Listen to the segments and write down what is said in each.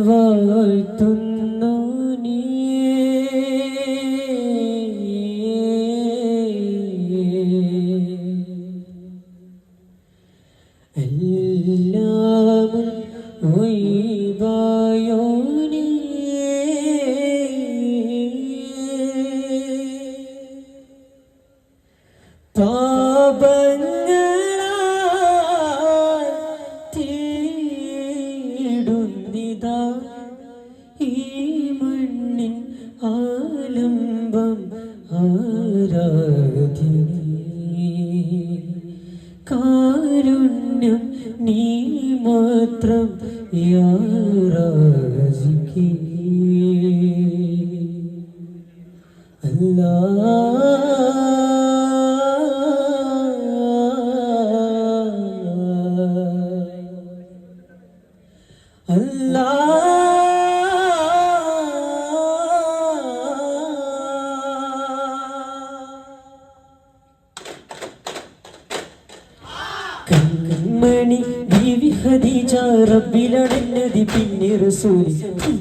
വാഴ്ത്തുന്നു നീ എല്ലാമും ഒഴിവായോനേ തീടുന്നിതാ ഈ മണ്ണിൻ ആലംബം ആരാധ്യനേ കാരുണ്യം നീ മാത്രം യാ റാസിഖേ കൺമണി ബീവി ഖദീജ റബ്ബിലടന്നതി പിന്നെ റസൂലി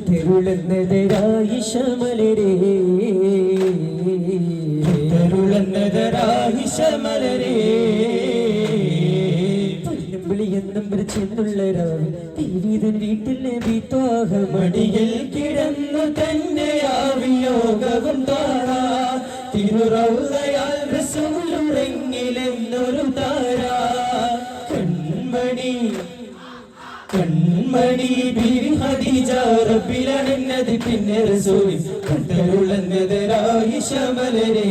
തരുളന്നതരായിഷ മലരേ തരുളന്നതരായിഷ മലരേ എന്നും ചെന്നുള്ള രാവിൽ തിരുവിതൻ വീട്ടിൽ നബി ത്വാഹ മടിയിൽ കിടന്നു തന്നെയാവിയോഗവും താര തിരുറൗളയാൽ റസൂലുറങ്ങിലെന്നൊരു താര കൺമണി കൺമണി ബീവി ഖദീജ റബ്ബിലടന്നതി പിന്നെ റസൂലി തരുളന്നതരായിഷ മലരേ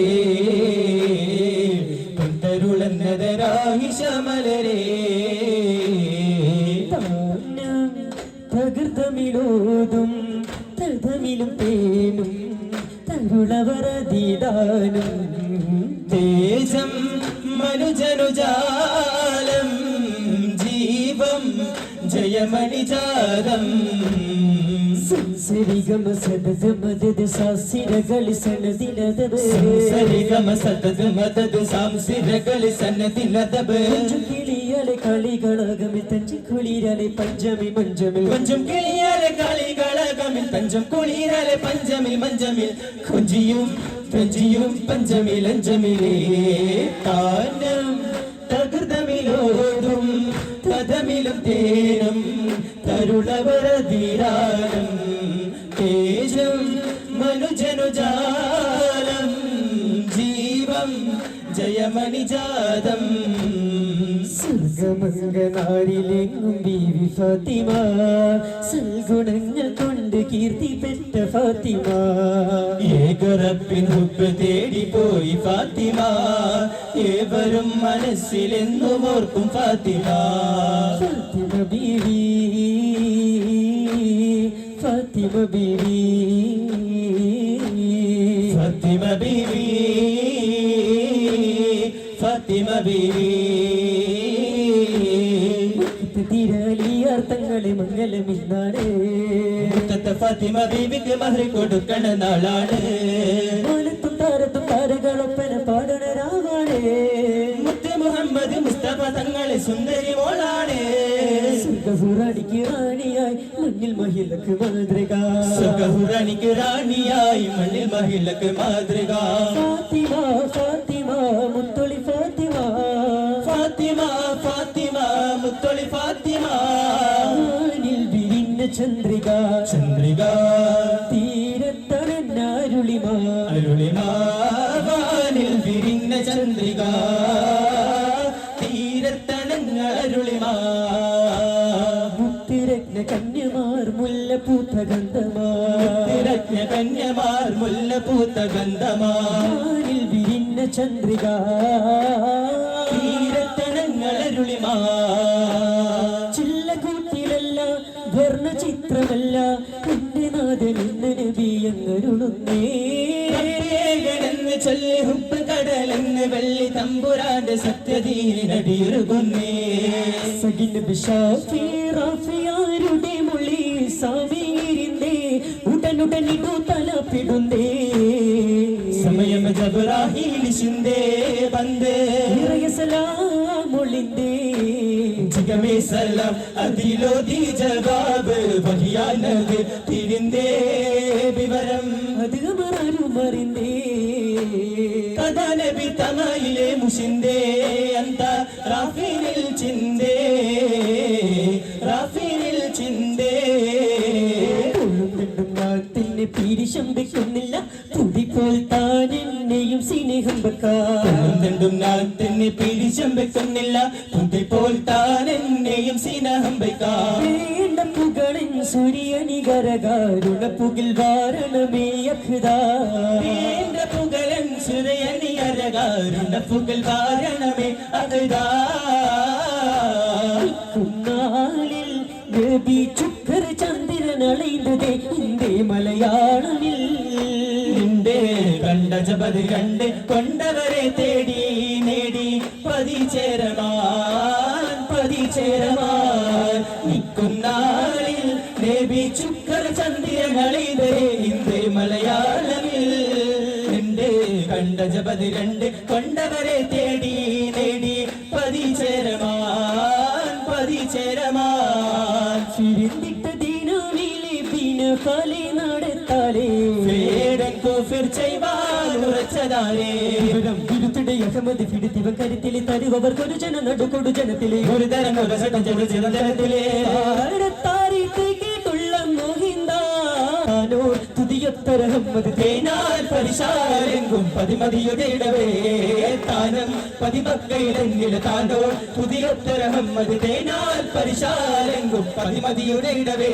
തരുളന്നതരായിഷ മലരേ തകൃതമിലോതും തകമിലും തേനും തരുളവരതിദാനും തേജം മനുജനുജാലം ജീവം ജയമണിജാതം സരിഗമ സദദ മദദ സാസിരകളി സനദിലദബ സരിഗമ സദദ മദദ സാംസിരകളി സനദിലദബ കിളിയാലെ കളികളകമിൽ തഞ്ചം കുളിരാലെ പഞ്ചമി മഞ്ചമിൽ പഞ്ചം കിളിയാലെ കളികളകമിൽ തഞ്ചം കുളിരാലെ പഞ്ചമിൽ മഞ്ചമിൽ കൊഞ്ചിയും കൊഞ്ചിയും പഞ്ചമിൽ അഞ്ചമിലേ താനം തകൃതമിലോതും തദമിലും തേനും തരുളവരതിരാനം തേജം മനുജനുജാലം ജീവം ജയമണിജാതം സ്വർഗമംഗനാരിലെങ്ങും ബീവി ഫാത്തിമ സൽഗുണങ്ങൾ കൊണ്ട് കീർത്തി പെറ്റ ഫാത്തിമ ഏകറബ്ബിൻ ഹുബ്ബ് തേടി പോയി ഫാത്തിമ ഏവരും മനസ്സിലെന്നും ഓർക്കും ഫാത്തിമ ഫാത്തിമ ബീവി ഫാത്തിമ ബീവി ഫാത്തിമ ബീവി ഫാത്തിമ ബീവി തീരാലിയാർത്ഥങ്ങളെ മംഗലമിന്നാണ് ഫാത്തിമ ബീവിക്ക് മഹർ കൊടുക്കണ നാളാണ് മാനത്തും താരത്തും താരകളൊപ്പന പാടണ രാവാണ് മുത്ത് മുഹമ്മദ് മുസ്തഫ തങ്ങളെ സുന്ദരി മോളാണ് സുഖഹുറാണിക്ക് റാണിയായി മണ്ണിൽ മഹിളക്ക് മാതൃക സുഖഹുറാണിക്ക് റാണിയായി മണ്ണിൽ മഹിളക്ക് മാതൃക ഫാത്തിമ ഫാത്തിമ മുത്തൊളി ഫാത്തിമ ഫാത്തിമ ഫാത്തിമ മുത്തൊളി ഫാത്തിമ വാനിൽ വിരിഞ്ഞ ചന്ദ്രിക ചന്ദ്രിക തീരത്തണഞ്ഞ അരുളിമ അരുളിമ വാനിൽ വിരിഞ്ഞ ചന്ദ്രിക തീരത്തണഞ്ഞ അരുളിമ മുത്തിരത്ന കന്യമാർ മുല്ലപ്പൂത്ത ഗന്ധമാ മുത്തിരത്ന കന്യമാർ മുല്ലപ്പൂത്ത ഗന്ധമാ വാനിൽ വിരിഞ്ഞ ചന്ദ്രിക തീരത്തണങ്ങളരുളിമാ ചില്ലകൂട്ടിലല്ല വർണ്ണചിത്രമല്ല എന്റെ നാഥൻ ഇന്ന് നബി എന്നരുളുന്നേ ചൊല്ലി ഹുബ്ബ് കടലെന്ന് വെള്ളി തമ്പുരാന്റെ സത്യദീനടിയുരുകുന്നേ സഗിൻ ബിഷാഫി റാഫിയാരുടെ മൊഴി സമീരിന്റെ ഉടനുടനിടു തലപ്പിടുന്നേ സമയം ജബ്രാഹീൽ ശിന്ദേ ബന്ദേ സലാമൊളിന്തേ ജിഗമേ സലാം അതിലോതി ജവാബ് വഹിയാനത് തിരിന്തേ വിവരം അത് മറാരും അറിന്തേ കഥാ നബി തമയിലെ മുഷിന്തേ അന്ത റാഫീനിൽ ചിന്തേ റാഫീനിൽ ചിന്തേ നാട്ടിന് പീരിശം വെക്കുന്നില്ല തുടിപ്പോൾ താൻ എന്നെയും സ്നേഹം വെക്കാം നാട്ടിന് പീരിശം വെക്കുന്നില്ല തുടിപ്പോൾ താൻ എന്നെയും സ്നേഹം വെക്കാം വേണ്ട പുകളിൻ സൂര്യനികരകാരുണ പുകിൽ വാരണമേ അഖ്ദാ വേണ്ട പുകളൻ സൂര്യനികരകാരുണ പുകിൽ വാരണമേ അഖ്ദാ കുന്നാളിൽ നബി ചുക്കർ ചന്ദ്രൻ അളൈந்ததே ഇന്ത്യ മലയാളമിൽ നിന്റെ കണ്ട ജപത് കണ്ട് കൊണ്ടവരെ തേടി നേടി പതിചേരമാൻ നിൽക്കുന്നാളിൽ നബി ചുക്കർ ചന്ദ്രനളിതേ ഇന്ത്യ മലയാളമിൽ നിന്റെ കണ്ട ജപത് കണ്ട് കൊണ്ടവരെ തേടി നേടി പതിചേരമാൻ ചിരിന്തിട്ട ദീനാവിലെ ബിനഫലി നടത്താലേ വേടൻ കോഫിർ ചെയ്വാൻ ഉറച്ചതാരേ വിരുത്തിടെ അഹമ്മദ് പിടിത്തിവ കരുത്തിലെ തരുവവർക്കൊരു ജന നടുകൊടു ജനത്തിലെ ഒരു തരം ഒരു സട്ടം ചെറു ജനത്തിലെ കേട്ടുള്ള മോഹിന്ദാനോ തുതിയൊത്തര അഹമ്മദ് തേനാൽ പരിശാലെങ്കും പതിമതിയുടെ ഇടവേ താനം പതിമക്കയിലെങ്ങില താണ്ടോ പുതിയൊത്തര അഹമ്മദ് തേനാൽ പരിശാലെങ്കും പതിമതിയുടെ ഇടവേ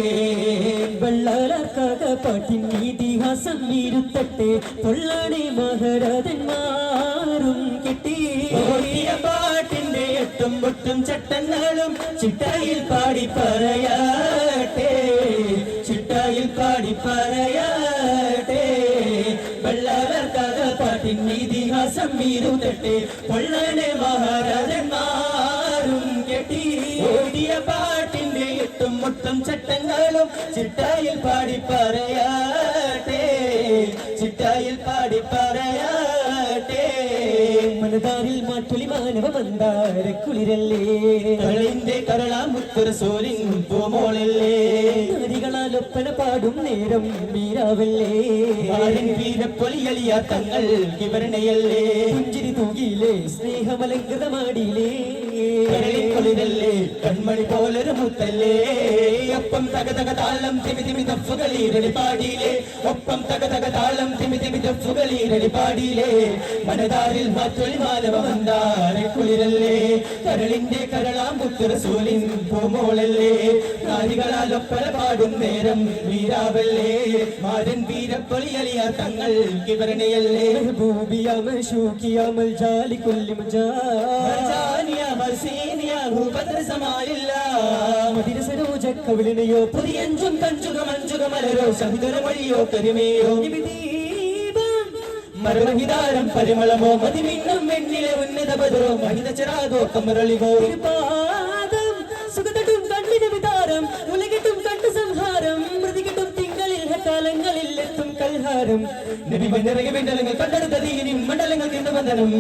വെള്ളാർക്കാക പാട്ടിൻ ഇതിഹാസം വീരുത്തട്ടെ പൊള്ളാണെ മഹാരാജന്മാരും കിട്ടി പാട്ടിന്റെ എട്ടും പൊട്ടും ചട്ടങ്ങളും ചിട്ടയിൽ പാടി പറയട്ടെ ചിട്ടയിൽ പാടി പറയട്ടെ വെള്ളാർക്കാക പാട്ടിൻ ഇതിഹാസം വീരുത്തട്ടെ പൊള്ളാണെ മഹാരാജന്മാരും കെട്ടി ഓടിയ പാട്ടിന്റെ എട്ടും മുട്ടും ചട്ടങ്ങളും ചിട്ടയിൽ പാടി പറയട്ടെ ചിട്ടയിൽ പാടി പറയട്ടെ മനതാരിൽ മാറ്റൊലി മാനവ മന്ദാര കുളിരല്ലേ കളിന്റെ കരളാമുത്തര സോലിൻ പൂമോളല്ലേ നദികളാൽ ഒപ്പന പാടും നേരം വീരാവല്ലേ വീരപ്പൊലിയലിയ തങ്ങൾ വിവരണയല്ലേ പുഞ്ചിരി തൂകിയില്ലേ സ്നേഹമലങ്കൃതമാടിയില്ലേ ല്ലേ കൺമണി പോലൊരു മുത്തല്ലേ ഒപ്പം തക താളം തിമി തിമി തഫുകളീരടി പാടിയില്ലേ ഒപ്പം തക താളം തിമി തിമി തഫുകളീരടി പാടിയില്ലേ മനതാരിൽ മാറ്റൊലി മാനവ മന്ദാര കുളിരല്ലേ കരളിന്റെ കരളാമ്പുത്തര സൂലിൻ പൂമോളല്ലേ നാരികളാൽ ഒപ്പന പാടും നേരം വീരാവല്ലേ മാരൻ വീരപ്പൊലിയലിയ തങ്ങൾ വിവരണയല്ലേ ഭൂമിയാമൽ ശൂക്കിയാമൽ ജാലി കൊല്ലും മതിര സരോജ കവിളിനെയോ പുതിയഞ്ചും കഞ്ചുക മഞ്ചുക മലരോ സഹിതര മൊഴിയോ കരിമയോ മരമഹിതാരം പരിമളമോ മതിമിന്നും വെണ്ണിലെ ഉന്നത ബദറോ മഹിത ചെറാകോ കമറളിവോ പാദം സുഖതട്ടും കണ്ണിന് വിതാരം ഉലകിട്ടും കണ്ടു സംഹാരം മൃതികിട്ടും തിങ്കളിൽ കാലങ്ങളിൽ എത്തും കൽഹാരം നബി വന്നിറങ്ങി മണ്ഡലങ്ങൾ കണ്ടെടുത്ത ദീനും മണ്ഡലങ്ങൾ തിന്നു വന്ദനം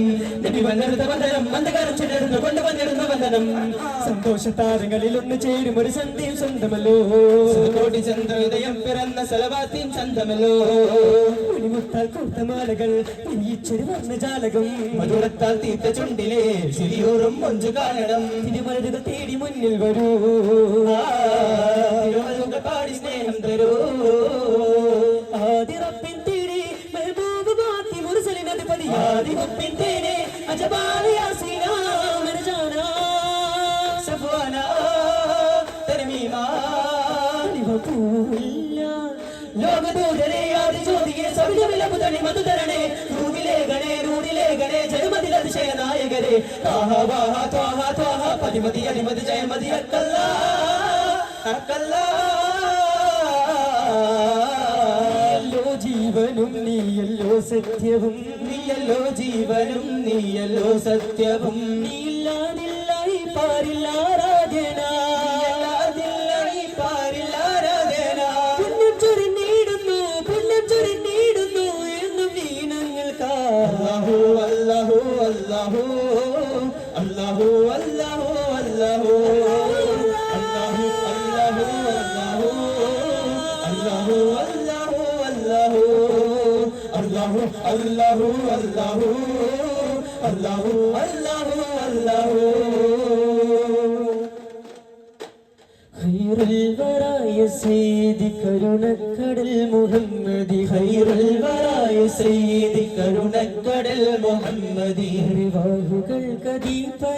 നബി വന്നെടുത്ത വന്ദനം മന്ദകാരം ചെന്നെടുത്ത് കൊണ്ടുവന്നിരുന്ന വന്ദനം സന്തോഷ താരങ്ങളിൽ ഒന്ന് ചേരും ഒരു സന്ധ്യം സ്വന്തമല്ലോ കോടി ചന്ദ്രോദയം പിറന്ന സലവാത്തിൻ ചന്തമല്ലോ മുത്താൽ കൂട്ടമാലകൾ ചെറു വർണ്ണജാലകം മധുരത്താൽ തീർത്ത ചുണ്ടിലെ ശരിയോറും മൊഞ്ചു കാണണം തിരുമലരുകൾ തേടി മുന്നിൽ വരൂ പാടി സ്നേഹം തരൂ ആദിറപ്പിൻ തേടി മെഹബൂബ് ബാത്തി മുർസലിൻ അധിപതി ആദിറപ്പിൻ തേടി അജബാൽ യാസീന മർജാന സഫ്വാന തർമീമ ലിവപൂല്ല ലോകദൂതരെ ആദി ജ്യോതിയെ സവിധമിലപുതണി മധുതരണേ റൂഡിലെ ഗണേ ജഗമതിലതിശയ നായകരെ താഹ വാഹ ത്വാഹ ത്വാഹ പതിമതി അലിമതി ജയമതി അക്കല്ലാ അക്കല്ലാ ജീവനും നീയല്ലോ സത്യവും നീയല്ലോ ജീവനും നീയല്ലോ സത്യവും നീയില്ലാതില്ലായി പാരില്ലാരാധന പുണ്യം ചൊരിഞ്ഞിടുന്നു എന്നും നീ ഞങ്ങൾക്കാ അല്ലാഹു അല്ലാഹു അല്ലാഹു അല്ലാഹു അല്ലാഹു അല്ലാഹു അല്ലാഹു അല്ലാഹു അല്ലാഹു അല്ലാഹു അല്ലാഹു അല്ലാഹു അല്ലാഹു അല്ലാഹു അല്ലാഹു അല്ലാഹു അല്ലാഹു ഖൈറുൽ വറായ സയ്യിദി കരുണക്കടൽ മുഹമ്മദി ഖൈറുൽ വറായ സയ്യിദി കരുണക്കടൽ മുഹമ്മദി വാഹുകൾക്കധിപതിയാ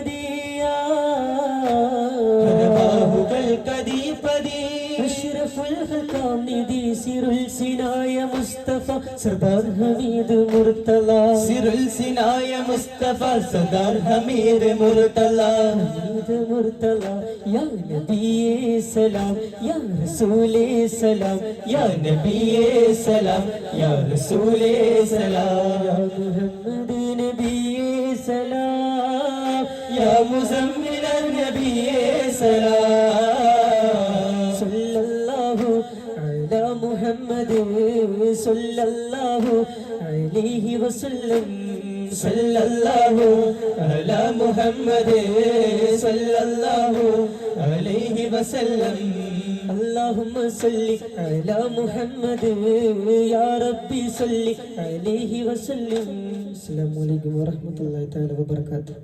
വാഹുകൾക്കധിപതി അഷ്റഫുൽ ഖൽഖാം നിധി സിറുൽ സിനായ മുസ്തഫ സർദാർ ഹമീദ് മുർത്തല സിറുൽ സിനായ മുസ്തഫ സർദാർ ഹമീദ് മുർത്തല ഹമീദ് മുർത്തല യാ നബിയേ സലാം യാ റസൂലേ സലാം യാ നബിയേ സലാം യാ റസൂലേ സലാം യാ മുഹമ്മദ് നബിയേ സലാം യാ മുസമ്മിൽ നബിയേ സലാം സല്ലല്ലാഹു അലാ മുഹമ്മദ് സല്ലല്ലാഹു അലൈഹി വസല്ലം സല്ലല്ലാഹു അലാ മുഹമ്മദ് സല്ലല്ലാഹു അലൈഹി വസല്ലം اللهم صل على محمد يا ربي صل عليه وسلم السلام عليكم ورحمة الله تعالى وبركاته